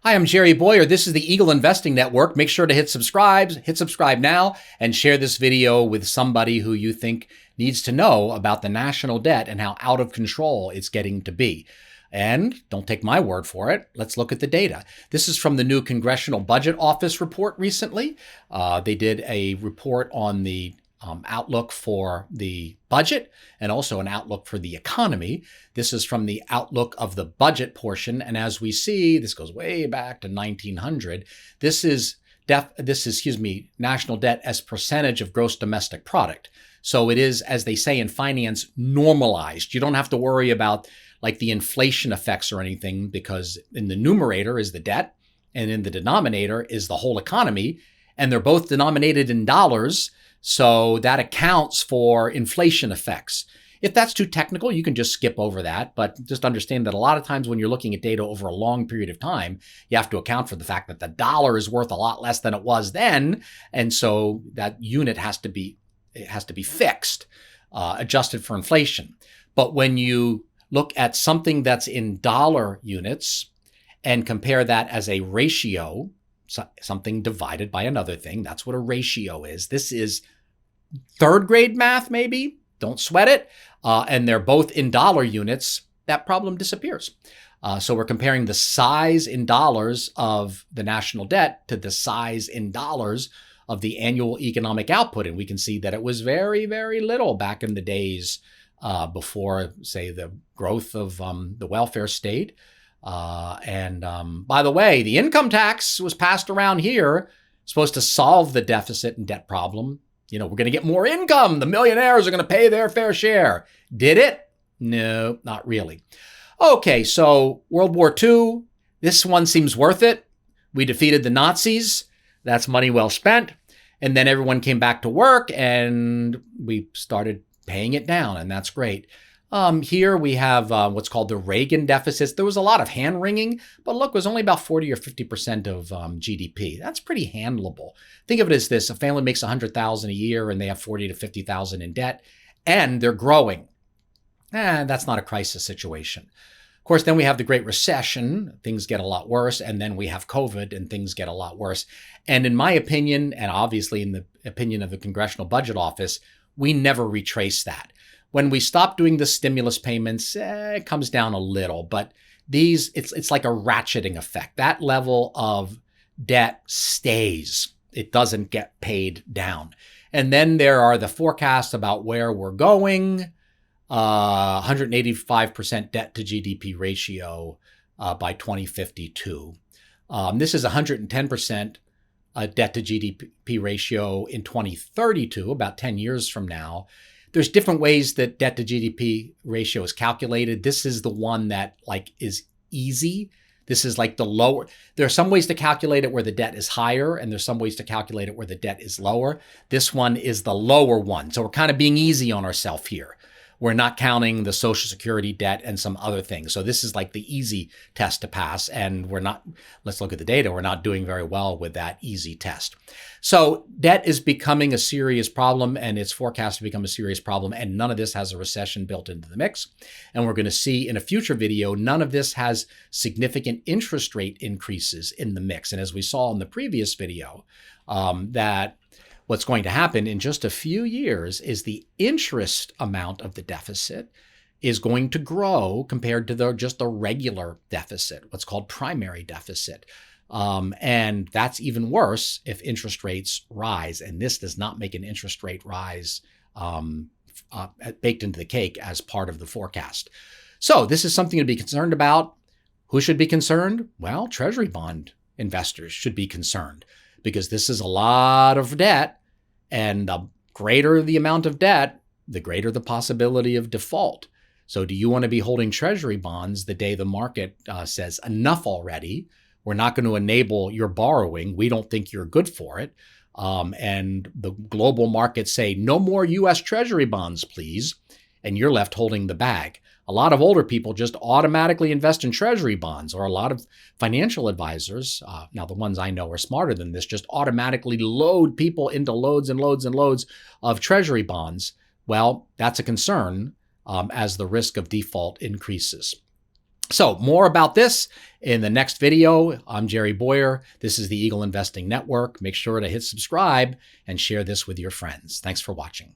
Hi, I'm Jerry Bowyer. This is the Eagle Investing Network. Make sure to hit subscribe now, and share this video with somebody who you think needs to know about the national debt and how out of control it's getting to be. And don't take my word for it. Let's look at the data. This is from the new Congressional Budget Office report recently. They did a report on the outlook for the budget and also an outlook for the economy. This is from the outlook of the budget portion. And as we see, this goes way back to 1900. This is national debt as percentage of gross domestic product. So it is, as they say in finance, normalized. You don't have to worry about like the inflation effects or anything, because in the numerator is the debt and in the denominator is the whole economy. And they're both denominated in dollars. So that accounts for inflation effects. If that's too technical, you can just skip over that. But just understand that a lot of times when you're looking at data over a long period of time, you have to account for the fact that the dollar is worth a lot less than it was then. And so that unit has to be fixed, adjusted for inflation. But when you look at something that's in dollar units and compare that as a ratio, something divided by another thing. That's what a ratio is. This is third grade math, maybe. Don't sweat it. And they're both in dollar units. That problem disappears. So we're comparing the size in dollars of the national debt to the size in dollars of the annual economic output. And we can see that it was very, very little back in the days before, say, the growth of the welfare state. By the way, the income tax was passed around here, supposed to solve the deficit and debt problem. You know, we're going to get more income. The millionaires are going to pay their fair share. Did it? No, not really. Okay, so World War II, this one seems worth it. We defeated the Nazis. That's money well spent. And then everyone came back to work and we started paying it down, and that's great. Here we have what's called the Reagan deficits. There was a lot of hand wringing, but look, it was only about 40 or 50% of GDP. That's pretty handleable. Think of it as this: a family makes $100,000 a year and they have 40 to 50,000 in debt, and they're growing. That's not a crisis situation. Of course, then we have the Great Recession. Things get a lot worse, and then we have COVID, and things get a lot worse. And in my opinion, and obviously in the opinion of the Congressional Budget Office, we never retrace that. When we stop doing the stimulus payments, it comes down a little, but it's like a ratcheting effect. That level of debt stays. It doesn't get paid down. And then there are the forecasts about where we're going. 185% debt to GDP ratio by 2052. This is 110% debt to GDP ratio in 2032, about 10 years from now. There's different ways that debt to GDP ratio is calculated. This is the one that is easy. This is like the lower. There are some ways to calculate it where the debt is higher, and there's some ways to calculate it where the debt is lower. This one is the lower one. So we're kind of being easy on ourselves here. We're not counting the Social Security debt and some other things. So this is like the easy test to pass. And let's look at the data. We're not doing very well with that easy test. So debt is becoming a serious problem, and it's forecast to become a serious problem. And none of this has a recession built into the mix. And we're going to see in a future video, none of this has significant interest rate increases in the mix. And as we saw in the previous video, that what's going to happen in just a few years is the interest amount of the deficit is going to grow compared to just the regular deficit, what's called primary deficit. And that's even worse if interest rates rise. And this does not make an interest rate rise baked into the cake as part of the forecast. So this is something to be concerned about. Who should be concerned? Well, Treasury bond investors should be concerned, because this is a lot of debt. And the greater the amount of debt, the greater the possibility of default. So do you want to be holding Treasury bonds the day the market says enough already? We're not going to enable your borrowing. We don't think you're good for it. And the global markets say no more U.S. Treasury bonds, please. And you're left holding the bag. A lot of older people just automatically invest in Treasury bonds, or a lot of financial advisors, now the ones I know are smarter than this, just automatically load people into loads and loads and loads of Treasury bonds. Well, that's a concern as the risk of default increases. So more about this in the next video. I'm Jerry Bowyer. This is the Eagle Investing Network. Make sure to hit subscribe and share this with your friends. Thanks for watching.